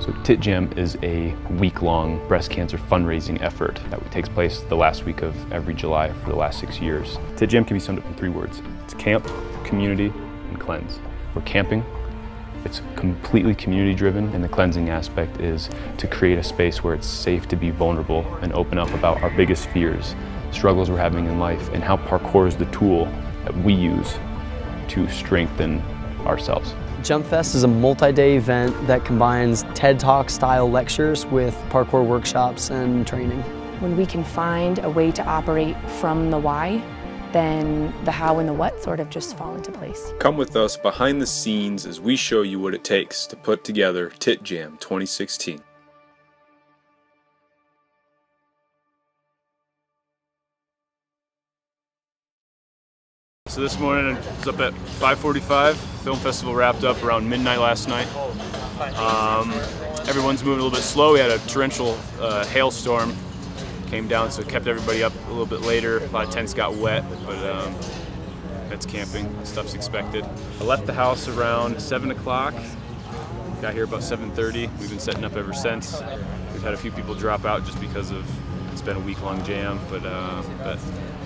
So TIT Jam is a week-long breast cancer fundraising effort that takes place the last week of every July for the last 6 years. TIT Jam can be summed up in 3 words. It's camp, community, and cleanse. We're camping. It's completely community-driven, and the cleansing aspect is to create a space where it's safe to be vulnerable and open up about our biggest fears, struggles we're having in life, and how parkour is the tool that we use to strengthen ourselves. JUMPfest is a multi-day event that combines TED Talk style lectures with parkour workshops and training. When we can find a way to operate from the why, then the how and the what sort of just fall into place. Come with us behind the scenes as we show you what it takes to put together TIT Jam 2016. So this morning I was up at 5:45. Film festival wrapped up around midnight last night. Everyone's moving a little bit slow. We had a torrential hailstorm came down, so it kept everybody up a little bit later. A lot of tents got wet, but that's camping. Stuff's expected. I left the house around 7 o'clock. Got here about 7:30. We've been setting up ever since. We've had a few people drop out just because it's been a week-long jam, but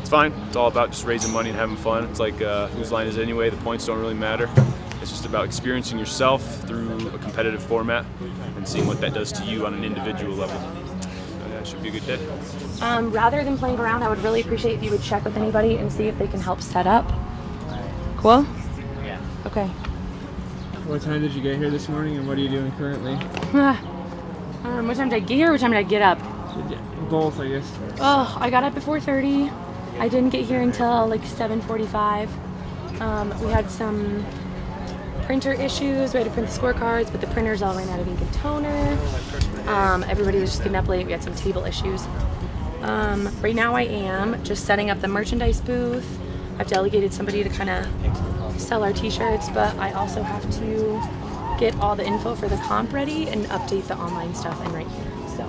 it's fine. It's all about just raising money and having fun. It's like whose line is it anyway? The points don't really matter. It's just about experiencing yourself through a competitive format and seeing what that does to you on an individual level. So yeah, it should be a good day. Rather than playing around, I would really appreciate if you would check with anybody and see if they can help set up. Cool? Yeah. Okay. What time did you get here this morning, and what are you doing currently? What time did I get here or what time did I get up? Both, I guess. Oh, I got up at 4:30. I didn't get here until like 7:45. We had some printer issues. We had to print the scorecards, but the printers all ran out of ink and toner. Everybody was just getting up late. We had some table issues. Right now I am just setting up the merchandise booth. I've delegated somebody to kind of sell our t-shirts, but I also have to get all the info for the comp ready and update the online stuff and right here. So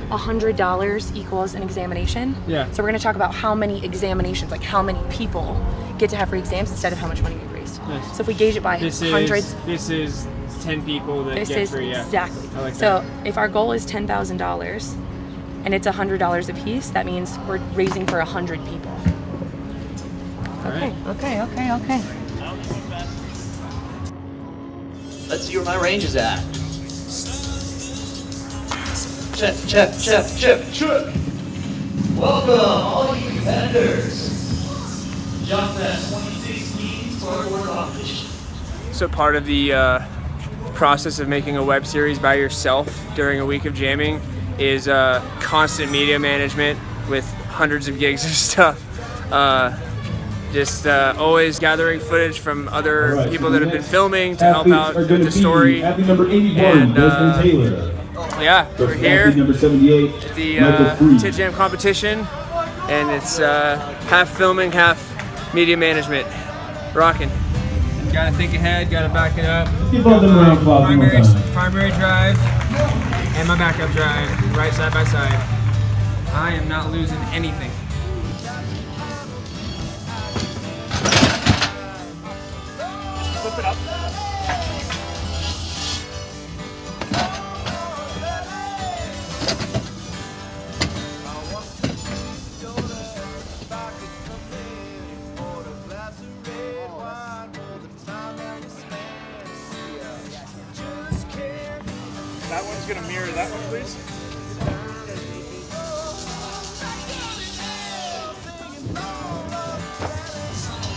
$100 equals an examination. Yeah. So we're going to talk about how many examinations, like how many people get to have free exams instead of how much money we raised. Nice. So if we gauge it by hundreds. This is 10 people that get free, yeah. Exactly. I like so that. if our goal is $10,000 and it's $100 a piece, that means we're raising for 100 people. Okay, okay, okay, okay. Let's see where my range is at. Check. Welcome, all you competitors. JUMPfest 2016 parkour competition. So part of the process of making a web series by yourself during a week of jamming is constant media management with hundreds of gigs of stuff. Always gathering footage from other people that have been filming to help out with the story. And yeah, we're here at the TIT Jam competition, and it's half filming, half media management. Rocking. Gotta think ahead, gotta back it up. Primary drive and my backup drive, right side by side. I am not losing anything. Flip it up. That one's going to mirror that one, please.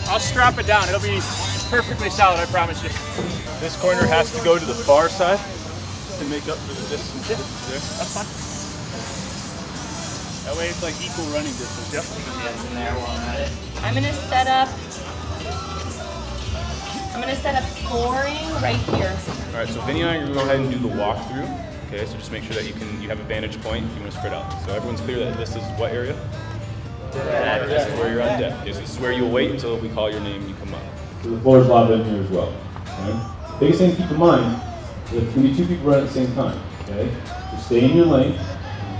I'll strap it down. It'll be perfectly solid, I promise you. This corner has to go to the far side to make up for the distance. Yeah, there. That's fine. That way it's like equal running distance. Yep. I'm gonna set up scoring right here. All right, so Vinny and I are going to go ahead and do the walkthrough. Okay, so just make sure that you have a vantage point if you want to spread out. So everyone's clear that this is what area? This is where you're on deck. This is where you'll wait until we call your name and you come up. So the floor is loud in here as well. Okay? Biggest thing to keep in mind is that it's going to be 2 people running at the same time. Okay? So stay in your lane.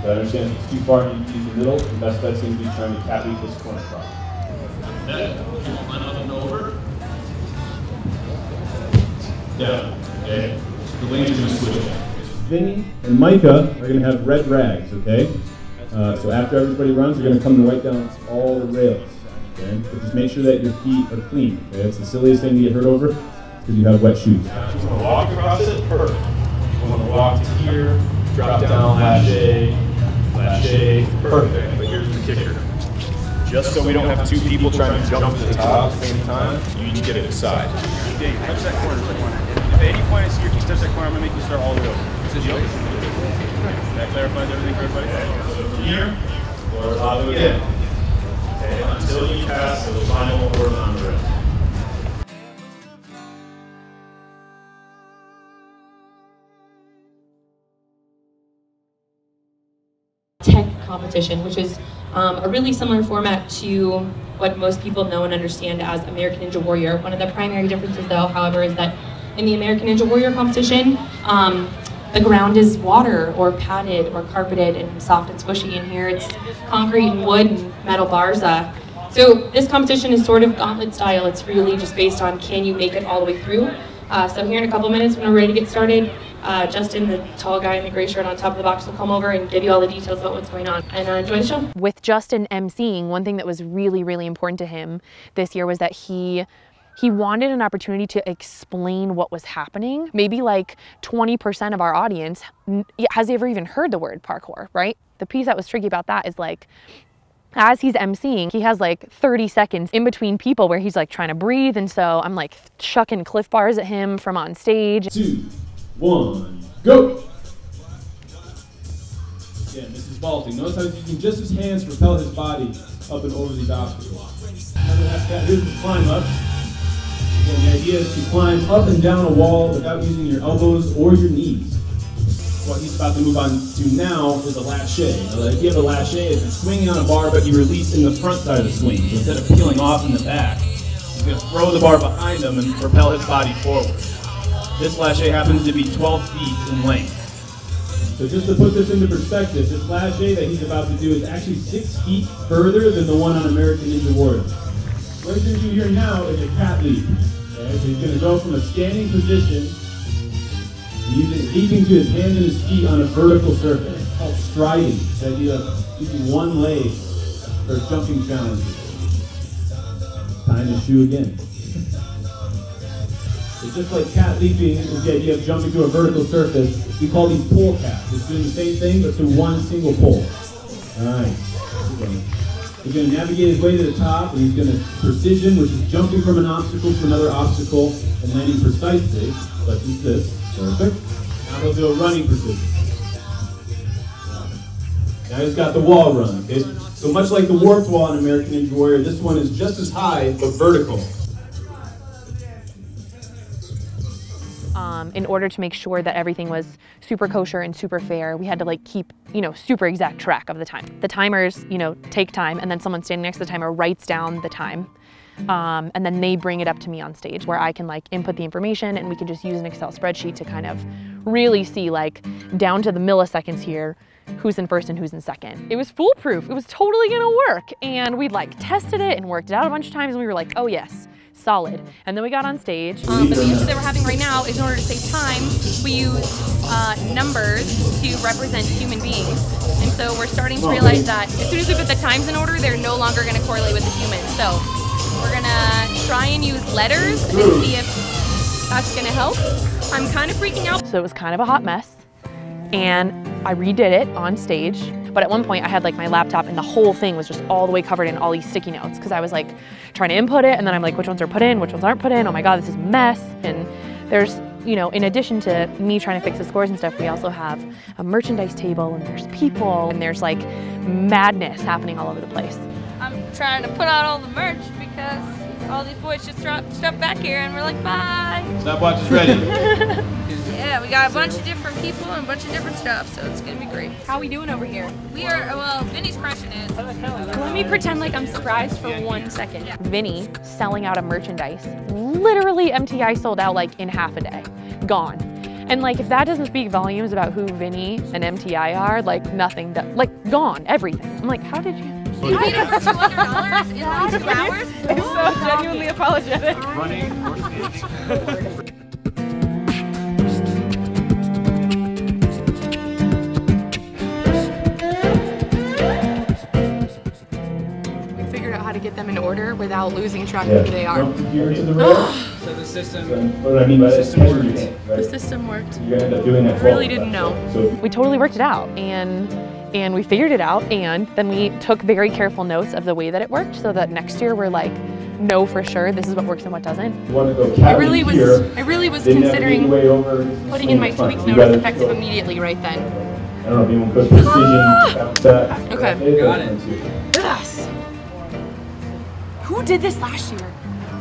You understand if it's too far, you need to use the middle. The best bet's going to be trying to cat lead this corner across. Over. Down. Okay? The lanes are going to switch. Vinny and Micah are going to have red rags, okay? So after everybody runs, they're going to come to wipe down all the rails, okay? But just make sure that your feet are clean, okay? That's the silliest thing to get hurt over, because you have wet shoes. Just want to walk across it, perfect. You want to walk to here, drop down, lache, perfect. But here's the kicker. Just so we don't have two people trying to jump to the top at the same time, you each get it aside. Dave, touch that corner. If at any point I see your feet touch that corner, I'm going to make you start all the way over. That clarifies everything for everybody? Here, or all the way in. Okay, until you pass the final horizontal rail. Tech competition, which is a really similar format to what most people know and understand as American Ninja Warrior. One of the primary differences though, however, is that in the American Ninja Warrior competition, the ground is water or padded or carpeted and soft and squishy. And here it's concrete and wood and metal bars. So this competition is sort of gauntlet style. It's really just based on can you make it all the way through. So here in a couple minutes when we're ready to get started, Justin, the tall guy in the gray shirt on top of the box, will come over and give you all the details about what's going on. And enjoy the show. With Justin emceeing, one thing that was really, really important to him this year was that he wanted an opportunity to explain what was happening. Maybe like 20% of our audience has ever even heard the word parkour, right? The piece that was tricky about that is like, as he's emceeing, he has like 30 seconds in between people where he's like trying to breathe. And so I'm like chucking Cliff Bars at him from on stage. 2, 1, go! Again, this is vaulting. Notice how you can just his hands propel his body up and over these obstacles. Here's the climb up. Again, the idea is to climb up and down a wall without using your elbows or your knees. What he's about to move on to now is a lache. Now, the idea of a lache is you're swinging on a bar, but you release in the front side of the swing. So instead of peeling off in the back, he's going to throw the bar behind him and propel his body forward. This lache happens to be 12 feet in length. So just to put this into perspective, this lache that he's about to do is actually 6 feet further than the one on American Ninja Warrior. What he's going to do here now is a cat leap. Okay? So he's going to go from a standing position, leaping to his hands and his feet on a vertical surface. It's called striding. The idea of using one leg for jumping challenges. Tying his shoe again. It's just like cat leaping is the idea of jumping to a vertical surface. We call these pole cats. It's doing the same thing, but to one single pole. Nice. He's going to navigate his way to the top, and he's going to precision, which is jumping from an obstacle to another obstacle, and landing precisely, such as this. Perfect. Now he'll do a running precision. Now he's got the wall run. Okay? So much like the warped wall in American Ninja Warrior, this one is just as high, but vertical. In order to make sure that everything was super kosher and super fair, we had to like keep, super exact track of the time. The timers, take time, and then someone standing next to the timer writes down the time. And then they bring it up to me on stage where I can like input the information, and we can just use an Excel spreadsheet to kind of really see like down to the milliseconds here, who's in first and who's in second. It was foolproof. It was totally gonna work. And we'd like tested it and worked it out a bunch of times, and we were like, oh yes, solid. And then we got on stage. But the issue that we're having right now is in order to save time, we use numbers to represent human beings. And so we're starting to realize that as soon as we put the times in order, they're no longer gonna correlate with the humans. So we're gonna try and use letters and see if that's gonna help. I'm kind of freaking out. So it was kind of a hot mess, and I redid it on stage. But at one point I had like my laptop and the whole thing was just all the way covered in all these sticky notes because I was like trying to input it, and then I'm like, which ones are put in, which ones aren't put in? Oh my God, this is a mess. And there's, in addition to me trying to fix the scores and stuff, we also have a merchandise table, and there's people, and there's like madness happening all over the place. I'm trying to put out all the merch because all these boys just dropped stuff back here, and we're like, bye. Stopwatch is ready. Yeah, we got a bunch of different people and a bunch of different stuff, so it's gonna be great. How are we doing over here? We are, well, Vinny's crushing it. Let me pretend like I'm surprised for 1 second. Vinny selling out of merchandise. Literally MTI sold out like in half a day. Gone. And like, if that doesn't speak volumes about who Vinny and MTI are, like nothing, like gone, everything. I'm like, how did you? You paid it for $200 in like 2 hours? I'm so genuinely apologetic. Running. order without losing track of who they are. Computer to the rail. So the system, What I mean by that is measure your worked. hands, right? The system worked. You're gonna end up doing that. I really didn't know. So We totally worked it out, and we figured it out, and then we took very careful notes of the way that it worked, so that next year we're like, know for sure this is what works and what doesn't. you want to go I really was considering putting in my 2 weeks notice effective immediately right then. I don't know if anyone put precision after that. Okay. Got it. Yes. Who did this last year?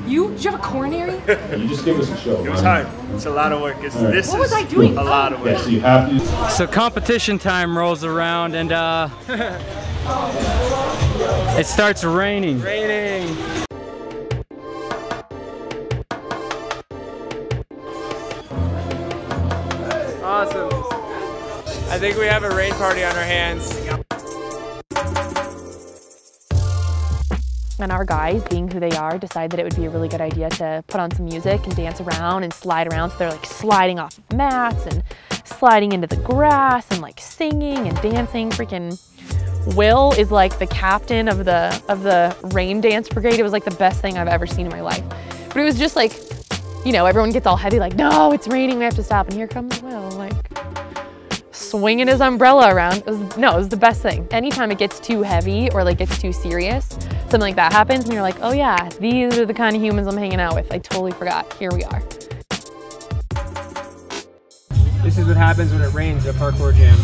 You? Did you have a coronary? You just give us a show. It was hard. It's a lot of work. Right. What was I doing? A lot of work. Yeah, so you have to. So competition time rolls around and it starts raining. Raining. Awesome. I think we have a rain party on our hands. And our guys, being who they are, decided that it would be a really good idea to put on some music and dance around and slide around. So they're like sliding off of mats and sliding into the grass and like singing and dancing. Freaking Will is like the captain of the rain dance brigade. It was like the best thing I've ever seen in my life. But it was just like, you know, everyone gets all heavy like, no, it's raining, we have to stop. And here comes Will, like swinging his umbrella around. It was the best thing. Anytime it gets too heavy or like gets too serious, something like that happens and you're like, oh yeah, these are the kind of humans I'm hanging out with. I totally forgot. Here we are. This is what happens when it rains at Parkour Jam.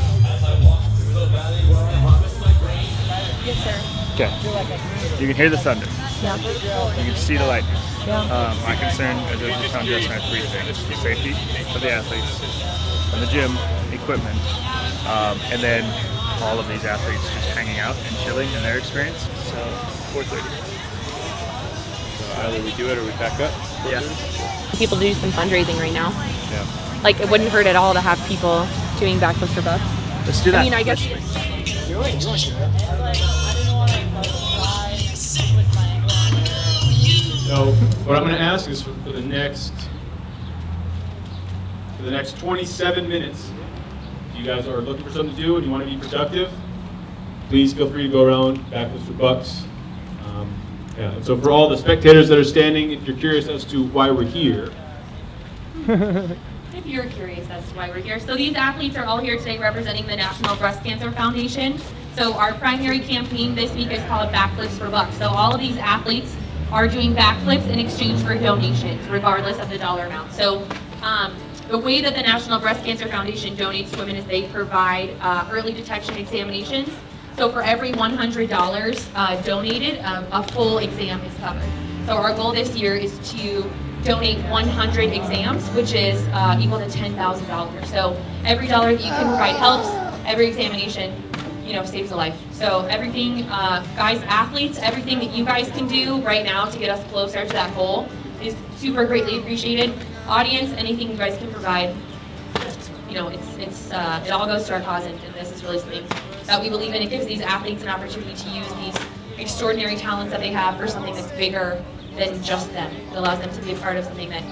Yes, sir. Okay. You can hear the thunder. Yeah. You can see the lightning. Yeah. My concern, as I just found just my three things: safety for the athletes, and the gym equipment, and then all of these athletes just hanging out and chilling in their experience. So 4:30. So either we do it or we back up. Yeah. People do some fundraising right now. Yeah. Like it wouldn't hurt at all to have people doing backflips for bucks. Let's do that. I mean, I guess. So what I'm going to ask is for the next 27 minutes, if you guys are looking for something to do and you want to be productive, please feel free to go around backflips for bucks. Yeah. And so for all the spectators that are standing, if you're curious as to why we're here. If you're curious as to why we're here. So these athletes are all here today representing the National Breast Cancer Foundation. So our primary campaign this week is called Backflips for Bucks. So all of these athletes are doing backflips in exchange for donations, regardless of the dollar amount. So the way that the National Breast Cancer Foundation donates to women is they provide early detection examinations. So for every $100 donated, a full exam is covered. So our goal this year is to donate 100 exams, which is equal to $10,000. So every dollar that you can provide helps. Every examination, you know, saves a life. So everything, guys, athletes, everything that you guys can do right now to get us closer to that goal is super greatly appreciated. Audience, anything you guys can provide, you know, it all goes to our cause, and this is really something that we believe in. It gives these athletes an opportunity to use these extraordinary talents that they have for something that's bigger than just them. It allows them to be a part of something that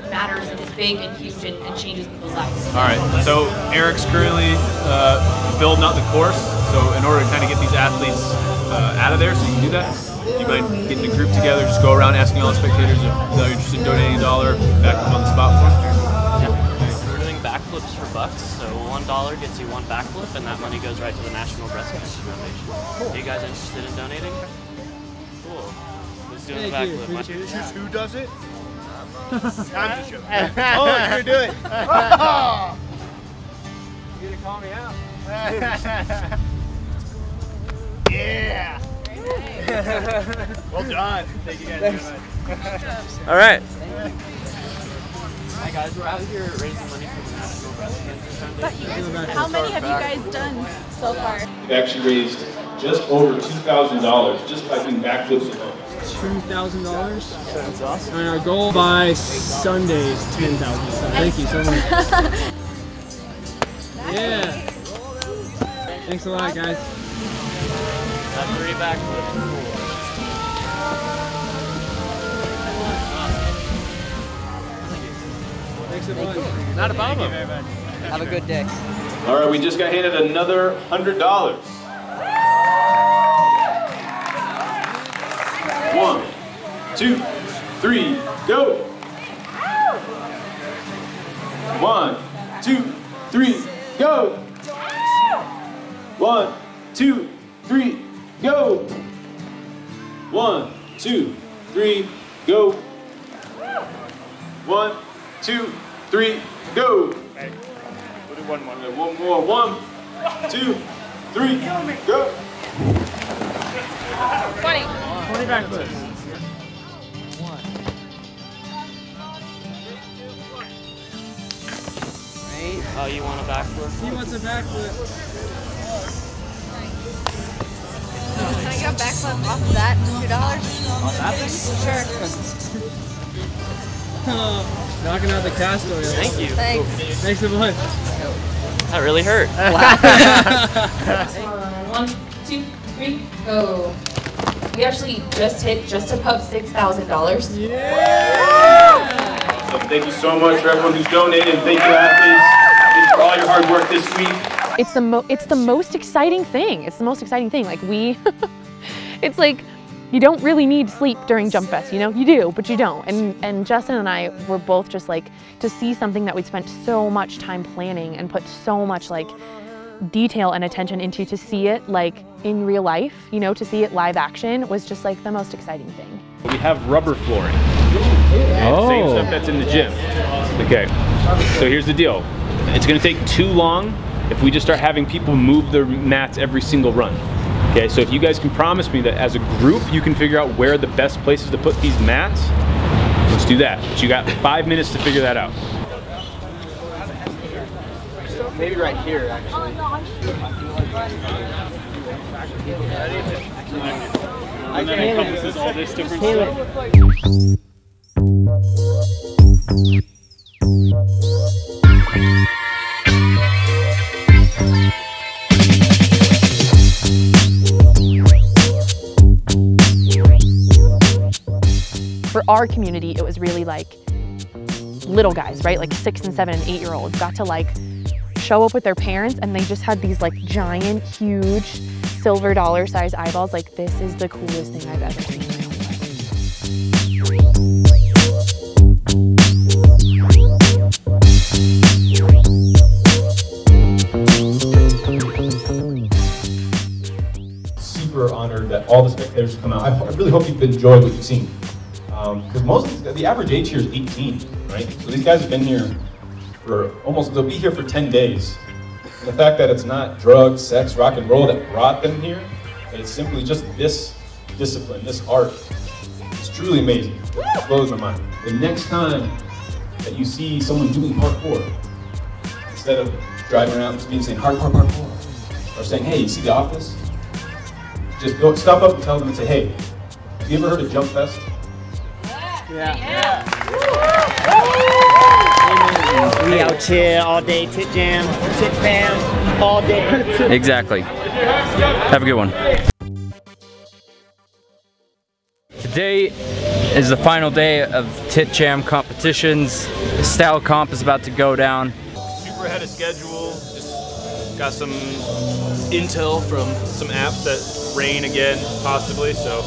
matters and is big and huge and changes people's lives. All right, so Erick's currently building out the course. So in order to kind of get these athletes out of there, so you can do that, you might get in a group together, just go around asking all the spectators if they're interested in donating $1, back them on the spot for them. We're doing backflips for bucks, so $1 gets you one backflip, and that money goes right to the National Breast Cancer Foundation. Cool. Are you guys interested in donating? Cool. Who's doing the backflip? Choose who does it? I'm just joking. Oh, you're gonna do it. You're gonna call me out. Yeah. Well done. Thank you guys very much. All right. Hi guys, we're out here raising money for the National Breast Cancer Foundation. How many have you guys done so far? We've actually raised just over $2,000 just by doing backflips alone. $2,000. That's awesome. And our goal by Sunday is $10,000. So thank you so much. Yeah. Thanks a lot, guys. That's 3 backflips. Thanks a bunch. Not a problem. Have a good day. All right, we just got handed another $100. 1, 2, 3, go! 1, 2, 3, go! 1, 2, 3, go! 1, 2, 3, go! 1, 2, 3, go! Hey, we'll do one more. One more. 1, 2, 3, go! 20 backflips. Oh, you want a backflip? He wants a backflip. Can I get a backflip off of that? $2? On that thing? Sure. Knocking out the cast oil. Thank you. Thanks. Thanks so much. That really hurt. 1, 2, 3, go. We actually just hit just above $6,000. So thank you so much for everyone who's donated. Thank you, athletes. Thank you for all your hard work this week. It's the most exciting thing. It's the most exciting thing. Like it's like you don't really need sleep during JUMPfest, you know? You do, but you don't. And Justin and I were both just like, to see something that we'd spent so much time planning and put so much like detail and attention into, to see it like in real life, you know, to see it live action was just like the most exciting thing. We have rubber flooring. Same stuff that's in the gym. Okay, so here's the deal. It's gonna take too long if we just start having people move their mats every single run. Okay, so if you guys can promise me that as a group you can figure out where the best places to put these mats, let's do that. But you got 5 minutes to figure that out. Maybe right here, actually. And then it encompasses all this different stuff. For our community, it was really like little guys, right? Like 6 and 7 and 8-year-olds got to like show up with their parents, and they just had these like giant, huge silver dollar size eyeballs. Like, this is the coolest thing I've ever seen in my whole life. Super honored that all the spectators come out. I really hope you've enjoyed what you've seen. Because most of the average age here is 18, right? So these guys have been here for they'll be here for 10 days. And the fact that it's not drugs, sex, rock and roll that brought them here, that it's simply just this discipline, this art, it's truly amazing. It blows my mind. The next time that you see someone doing parkour, instead of driving around and saying hardcore parkour, or saying, hey, you see The Office? Just go stop up and tell them and say, hey, have you ever heard of JUMPfest? Yeah. We out here all day, TIT Jam, TIT fam, all day. Exactly. Have a good one. Today is the final day of TIT Jam competitions. The style comp is about to go down. Super ahead of schedule. Just got some intel from some apps that rain again, possibly. So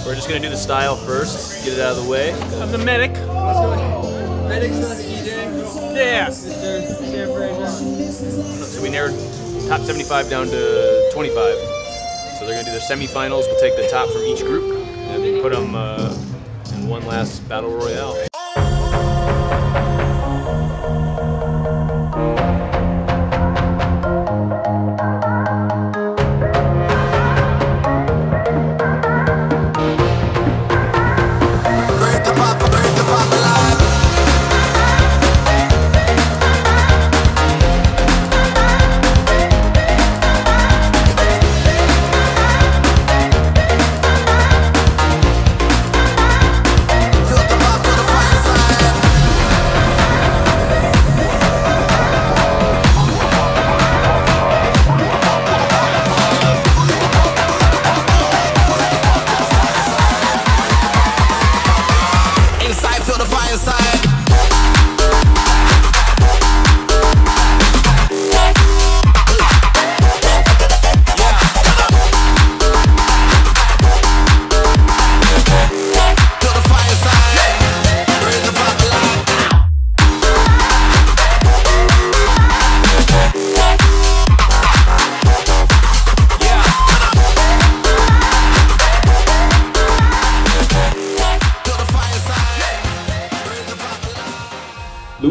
we're just gonna do the style first, get it out of the way. I'm the medic. Medic's not the DJ. Yeah. So we narrowed top 75 down to 25. So they're gonna do their semifinals. We'll take the top from each group and put them in one last battle royale.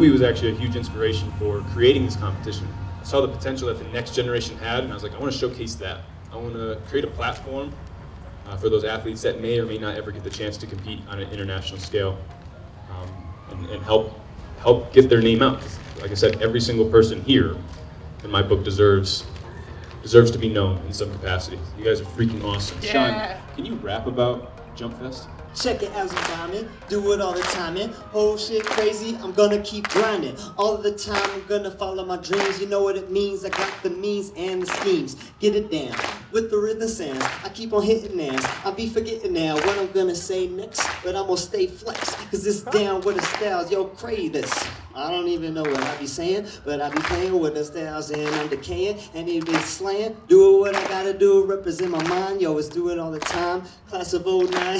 Louis was actually a huge inspiration for creating this competition. I saw the potential that the next generation had, and I was like, I want to showcase that. I want to create a platform for those athletes that may or may not ever get the chance to compete on an international scale, and help get their name out. Like I said, every single person here in my book deserves to be known in some capacity. You guys are freaking awesome. Yeah. Sean, can you rap about JUMPfest? Check it out, rhyming, do it all the time, man. Whole shit crazy, I'm gonna keep grinding. All of the time, I'm gonna follow my dreams. You know what it means, I got the means and the schemes. Get it down, with the rhythm sounds. I keep on hitting nails. I'll be forgetting now what I'm gonna say next, but I'm gonna stay flex, cause it's down with the styles, yo, crave this. I don't even know what I be saying, but I be playing with the styles and I'm decaying, and it be slaying. Do what I gotta do, represent my mind, yo, it's do it all the time. Class of 09.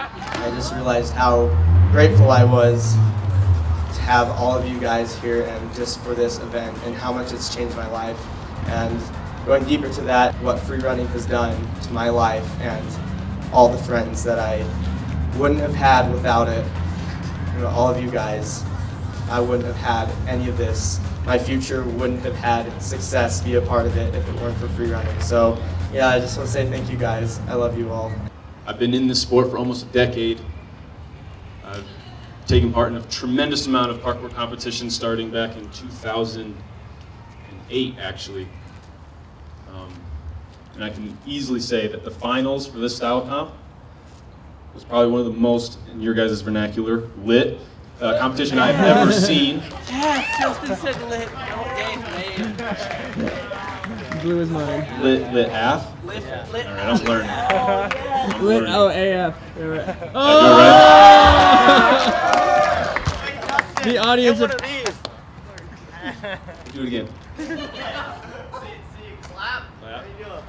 I just realized how grateful I was to have all of you guys here and just for this event and how much it's changed my life. And going deeper to that, what free running has done to my life and all the friends that I wouldn't have had without it. You know, all of you guys, I wouldn't have had any of this. My future wouldn't have had success be a part of it if it weren't for free running. So yeah, I just want to say thank you guys. I love you all. I've been in this sport for almost a decade. I've taken part in a tremendous amount of parkour competitions starting back in 2008 actually. And I can easily say that the finals for this style comp was probably one of the most, in your guys' vernacular, lit competition I've ever seen. Yeah, Justin said lit. Blew his mind. Lit AF? Lit. Alright, I'm learning. Lit, oh, AF. Oh! The audience of... Do it again. Clap. How you doing?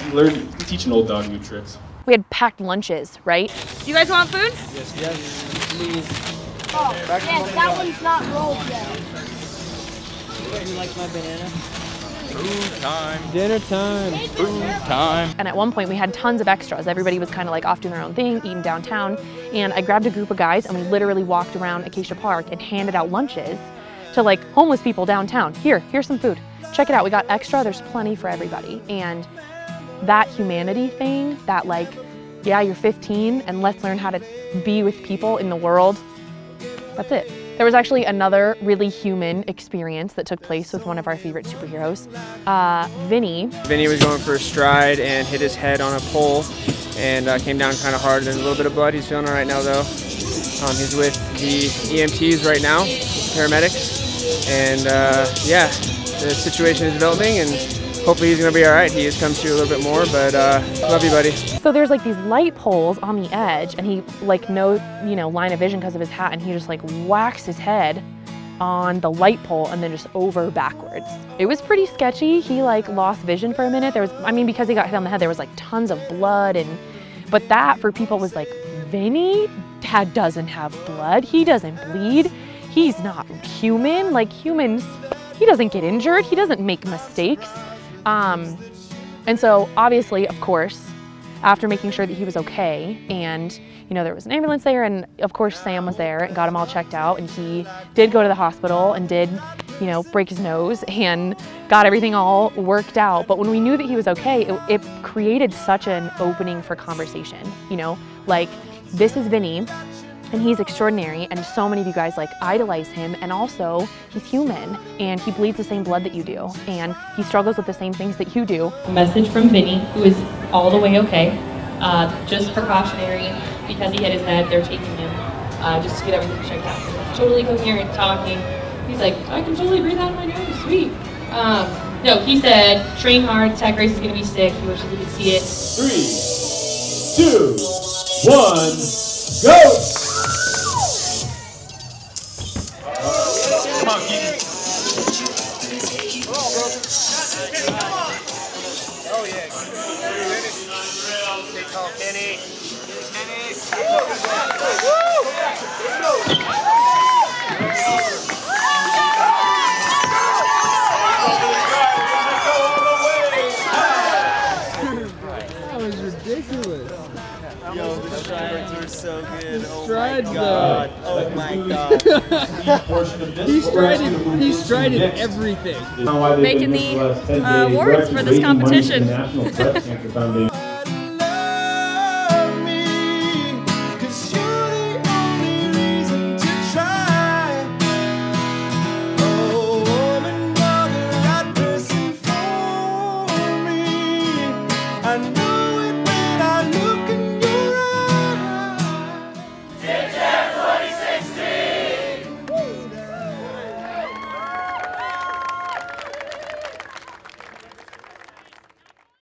You learn, you teach an old dog new tricks. We had packed lunches, right? You guys want food? Yes, please. Oh, yes, that one's not rolled yet. You like my banana? Food time. Dinner time. Food time. And at one point we had tons of extras. Everybody was kind of like off doing their own thing, eating downtown. And I grabbed a group of guys and we literally walked around Acacia Park and handed out lunches to like homeless people downtown. Here's some food. Check it out, we got extra, there's plenty for everybody. And that humanity thing, that like, yeah, you're 15 and let's learn how to be with people in the world, that's it. There was actually another really human experience that took place with one of our favorite superheroes, Vinny. Vinny was going for a stride and hit his head on a pole and came down kind of hard. There's a little bit of blood. He's feeling all right now though. He's with the EMTs right now, paramedics. And yeah, the situation is developing and hopefully he's gonna be all right. He has come to a little bit more, but love you, buddy. So there's like these light poles on the edge and he like no, line of vision because of his hat, and he just like whacks his head on the light pole and then just over backwards. It was pretty sketchy. He like lost vision for a minute. There was, because he got hit on the head, there was like tons of blood, but that for people was like, Vinny, Dad doesn't have blood. He doesn't bleed. He's not human. Like humans, he doesn't get injured. He doesn't make mistakes. And so obviously, of course, after making sure that he was okay, and there was an ambulance there, and of course Sam was there and got him all checked out, and he did go to the hospital and did, break his nose and got everything all worked out. But when we knew that he was okay, it created such an opening for conversation, like this is Vinny. And he's extraordinary, and so many of you guys like idolize him, and also he's human and he bleeds the same blood that you do, and he struggles with the same things that you do. A message from Vinny, who is all the way okay, just precautionary because he hit his head. They're taking him just to get everything checked out. He's totally coherent, talking. He's like, I can totally breathe out of my nose, sweet. No, he said, train hard, tech race is gonna be sick. He wishes he could see it. 3, 2, 1, go! Come on, Keaton. Oh yeah. Stay tall, Kenny. That was ridiculous. Yo, god. Oh my god. He strided everything. Making the awards for this competition.